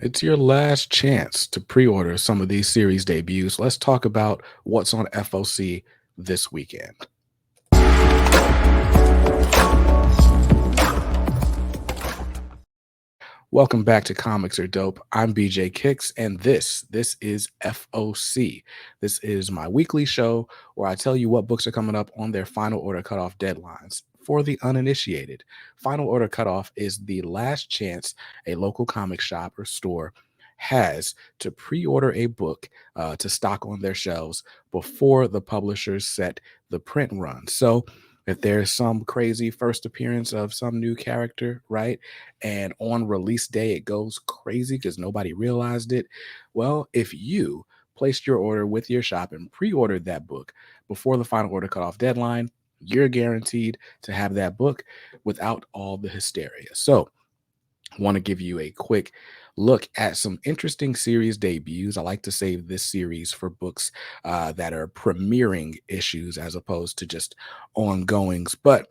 It's your last chance to pre-order some of these series debuts. Let's talk about what's on FOC this weekend. Welcome back to Comics Are Dope. I'm BJ Kicks, and this is FOC. This is my weekly show where I tell you what books are coming up on their final order cutoff deadlines. For the uninitiated, final order cutoff is the last chance a local comic shop or store has to pre-order a book to stock on their shelves before the publishers set the print run. So if there's some crazy first appearance of some new character, right? And on release day it goes crazy because nobody realized it. Well, if you placed your order with your shop and pre-ordered that book before the final order cutoff deadline, you're guaranteed to have that book without all the hysteria. So I want to give you a quick look at some interesting series debuts. I like to save this series for books that are premiering issues as opposed to just ongoings. But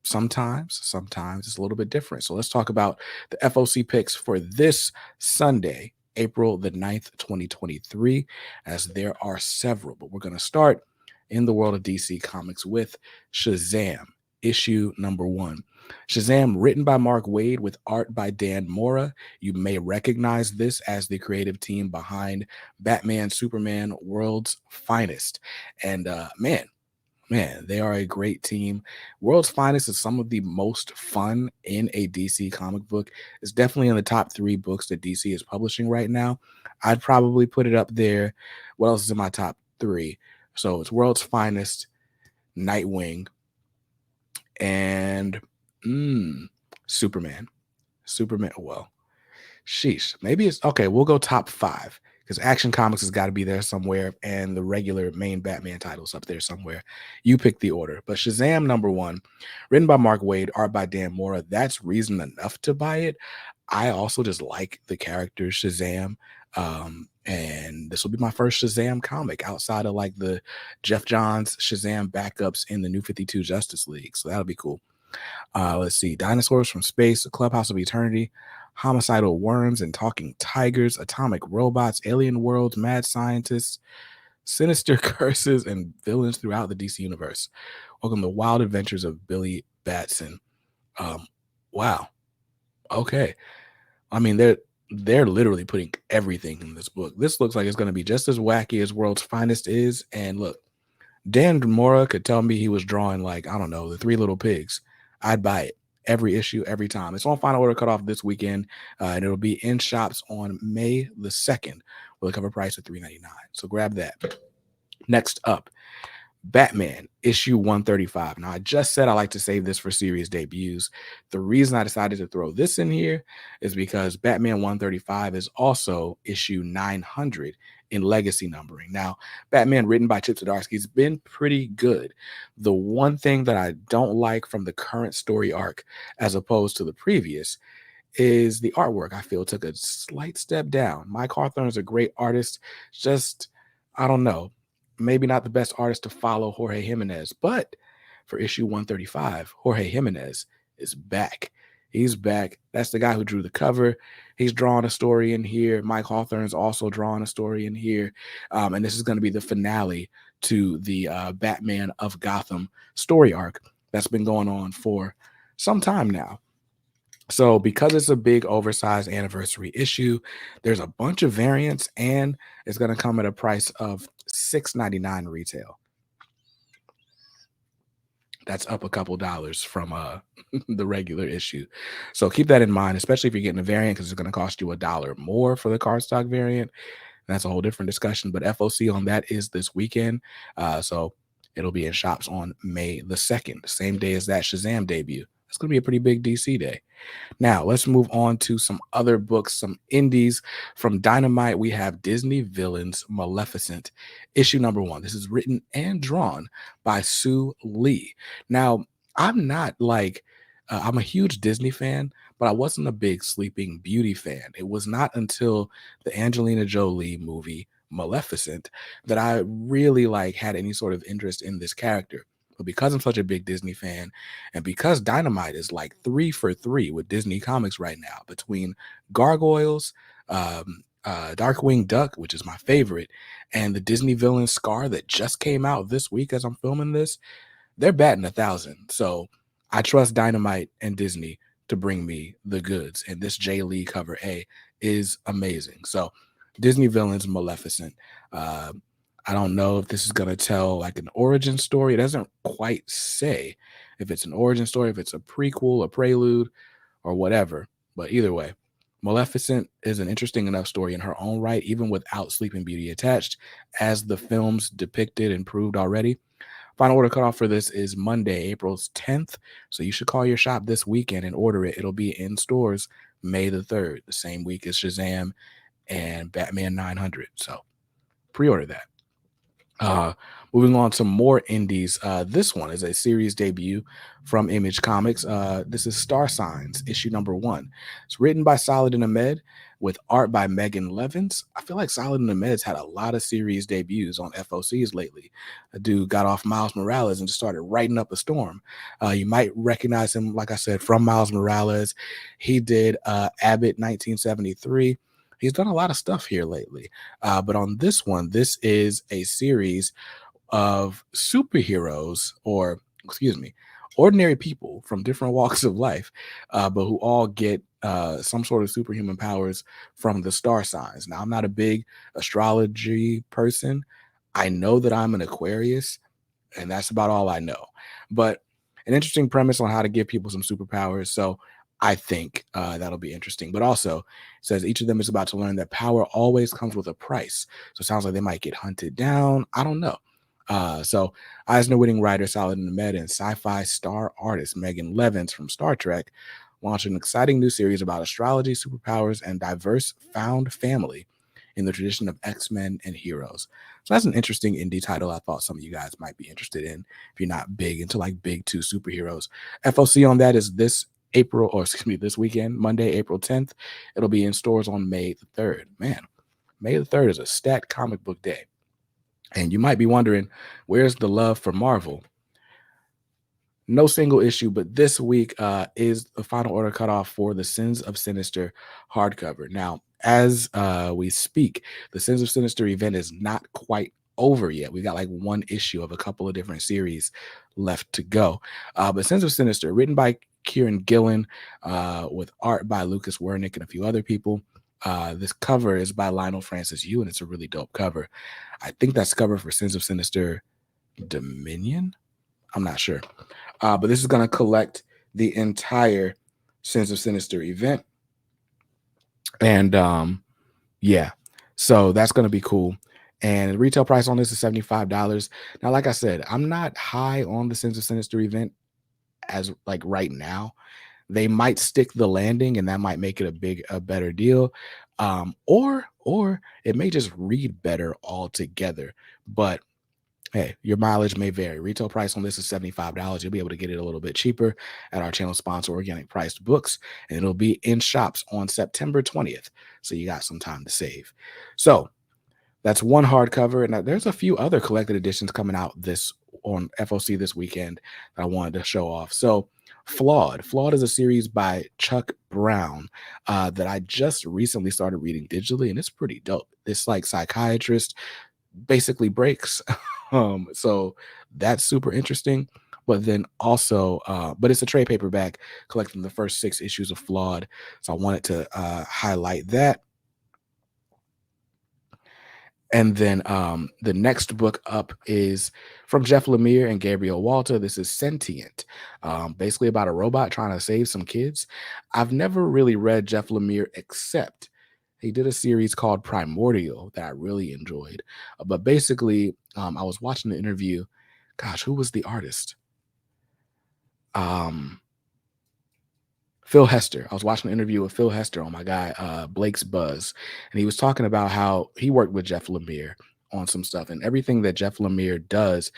sometimes it's a little bit different. So let's talk about the FOC picks for this Sunday, April the 9th, 2023, as there are several. But we're going to start in the world of DC Comics with Shazam, issue number 1. Shazam, written by Mark Waid with art by Dan Mora. You may recognize this as the creative team behind Batman, Superman, World's Finest. And man, they are a great team. World's Finest is some of the most fun in a DC comic book. It's definitely in the top 3 books that DC is publishing right now. I'd probably put it up there. What else is in my top 3? So it's World's Finest, Nightwing, and Superman. Superman. Well, sheesh. Maybe it's okay. We'll go top 5 because Action Comics has got to be there somewhere, and the regular main Batman titles up there somewhere. You pick the order. But Shazam number 1, written by Mark Waid, art by Dan Mora. That's reason enough to buy it. I also just like the character Shazam. And this will be my first Shazam comic outside of like the Jeff Johns Shazam backups in the New 52 Justice League. So that'll be cool. Let's see. Dinosaurs from Space, The Clubhouse of Eternity, Homicidal Worms and Talking Tigers, Atomic Robots, Alien Worlds, Mad Scientists, Sinister Curses, and Villains throughout the DC Universe. Welcome to Wild Adventures of Billy Batson. Wow. Okay. I mean, they're literally putting everything in this book. This looks like it's going to be just as wacky as World's Finest is. And look, Dan Mora could tell me he was drawing like, I don't know, the Three Little Pigs. I'd buy it every issue, every time. It's on final order cutoff this weekend, and it'll be in shops on May the 2nd with a cover price of $3.99. So grab that. Next up, Batman issue 135. Now, I just said I like to save this for series debuts. The reason I decided to throw this in here is because Batman 135 is also issue 900 in legacy numbering. Now, Batman, written by Chip Zdarsky, has been pretty good. The one thing that I don't like from the current story arc, as opposed to the previous, is the artwork. I feel took a slight step down. Mike Hawthorne is a great artist. Just, I don't know, maybe not the best artist to follow Jorge Jimenez, but for issue 135, Jorge Jimenez is back. He's back. That's the guy who drew the cover. He's drawing a story in here. Mike Hawthorne's also drawing a story in here. And this is going to be the finale to the Batman of Gotham story arc that's been going on for some time now. So because it's a big oversized anniversary issue, there's a bunch of variants and it's going to come at a price of $6.99 retail. That's up a couple dollars from the regular issue. So keep that in mind, especially if you're getting a variant, because it's going to cost you $1 more for the cardstock variant. That's a whole different discussion. But FOC on that is this weekend. So it'll be in shops on May the 2nd, same day as that Shazam debut. It's going to be a pretty big DC day. Now, let's move on to some other books, some indies. From Dynamite, we have Disney Villains Maleficent, issue number 1. This is written and drawn by Sue Lee. Now, I'm not like, I'm a huge Disney fan, but I wasn't a big Sleeping Beauty fan. It was not until the Angelina Jolie movie Maleficent that I really like had any sort of interest in this character. But because I'm such a big Disney fan, and because Dynamite is like 3 for 3 with Disney Comics right now, between Gargoyles, Darkwing Duck, which is my favorite, and the Disney villain Scar that just came out this week as I'm filming this, they're batting 1,000. So I trust Dynamite and Disney to bring me the goods. And this J. Lee cover A is amazing. So Disney villains, Maleficent. Uh, I don't know if this is going to tell like an origin story. It doesn't quite say if it's an origin story, if it's a prequel, a prelude, or whatever. But either way, Maleficent is an interesting enough story in her own right, even without Sleeping Beauty attached, as the films depicted and proved already. Final order cutoff for this is Monday, April 10th. So you should call your shop this weekend and order it. It'll be in stores May the 3rd, the same week as Shazam and Batman 900. So pre-order that. Uh, Moving on to more indies. This one is a series debut from Image Comics. This is Star Signs, issue number 1. It's written by Saladin Ahmed with art by Megan Levins. I feel like Saladin Ahmed's had a lot of series debuts on FOCs lately. A dude got off Miles Morales and just started writing up a storm. You might recognize him, like I said, from Miles Morales. He did Abbott 1973. He's done a lot of stuff here lately. But on this one, this is a series of superheroes, or excuse me, ordinary people from different walks of life, but who all get some sort of superhuman powers from the star signs. Now, I'm not a big astrology person. I know that I'm an Aquarius, and that's about all I know. But an interesting premise on how to give people some superpowers. So I think that'll be interesting. But also, it says each of them is about to learn that power always comes with a price. So it sounds like they might get hunted down. I don't know. So Eisner-winning writer Saladin Ahmed and sci-fi star artist Megan Levins from Star Trek launched an exciting new series about astrology, superpowers, and diverse found family in the tradition of X-Men and heroes. So that's an interesting indie title I thought some of you guys might be interested in if you're not big into like big two superheroes. FOC on that is this April, or excuse me, this weekend, Monday, April 10th. It'll be in stores on May the 3rd. Man, May the 3rd is a stat comic book day. And you might be wondering, where's the love for Marvel? No single issue, but this week is the final order cutoff for the Sins of Sinister hardcover. Now, as we speak, the Sins of Sinister event is not quite over yet. We got like one issue of a couple of different series left to go. But Sins of Sinister, written by Kieran Gillen, with art by Lucas Wernick and a few other people. This cover is by Lionel Francis Yu, and it's a really dope cover. I think that's cover for Sins of Sinister Dominion. I'm not sure. But this is going to collect the entire Sins of Sinister event. And yeah, so that's going to be cool. And the retail price on this is $75. Now, like I said, I'm not high on the Sins of Sinister event as like right now. They might stick the landing, and that might make it a better deal. Or it may just read better altogether. But hey, your mileage may vary. Retail price on this is $75. You'll be able to get it a little bit cheaper at our channel sponsor, Organic Priced Books, and it'll be in shops on September 20th. So you got some time to save. So that's one hardcover, and there's a few other collected editions coming out on FOC this weekend that I wanted to show off. So Flawed is a series by Chuck Brown that I just recently started reading digitally, and it's pretty dope. This like psychiatrist basically breaks. So that's super interesting. But then also, but it's a trade paperback collecting the first 6 issues of Flawed. So I wanted to highlight that. And then the next book up is from Jeff Lemire and Gabriel Walter. This is Sentient, basically about a robot trying to save some kids. I've never really read Jeff Lemire, except he did a series called Primordial that I really enjoyed. But basically, I was watching the interview. Gosh, who was the artist? Phil Hester. I was watching an interview with Phil Hester on my guy Blake's Buzz, and he was talking about how he worked with Jeff Lemire on some stuff, and everything that Jeff Lemire does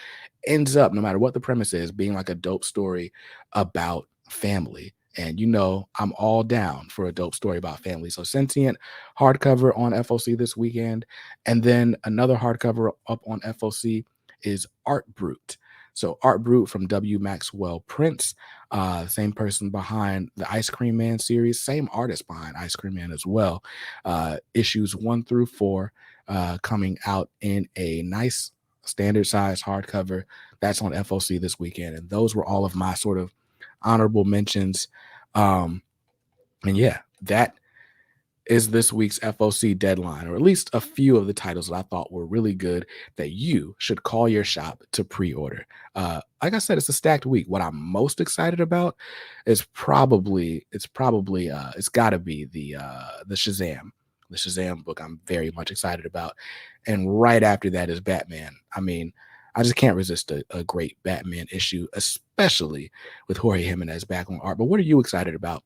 ends up, no matter what the premise is, being like a dope story about family. And you know, I'm all down for a dope story about family. So Sentient hardcover on FOC this weekend, and then another hardcover up on FOC is Art Brut. So Art Brut from W. Maxwell Prince, same person behind the Ice Cream Man series, same artist behind Ice Cream Man as well. Issues 1 through 4 coming out in a nice standard size hardcover. That's on FOC this weekend. And those were all of my sort of honorable mentions. And yeah, that is this week's FOC deadline, or at least a few of the titles that I thought were really good that you should call your shop to pre-order. Like I said, it's a stacked week. What I'm most excited about is it's got to be the Shazam book. I'm very much excited about, and right after that is Batman. I mean, I just can't resist a great Batman issue, especially with Jorge Jimenez back on art. But what are you excited about?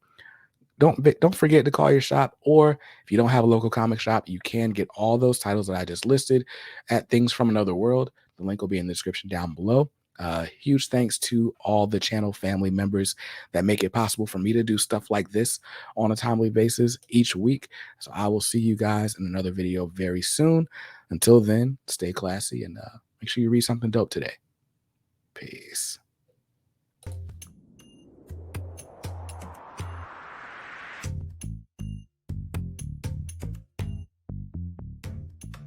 Don't forget to call your shop, or if you don't have a local comic shop, you can get all those titles that I just listed at Things from Another World. The link will be in the description down below. Huge thanks to all the channel family members that make it possible for me to do stuff like this on a timely basis each week. So I will see you guys in another video very soon. Until then, stay classy and make sure you read something dope today. Peace.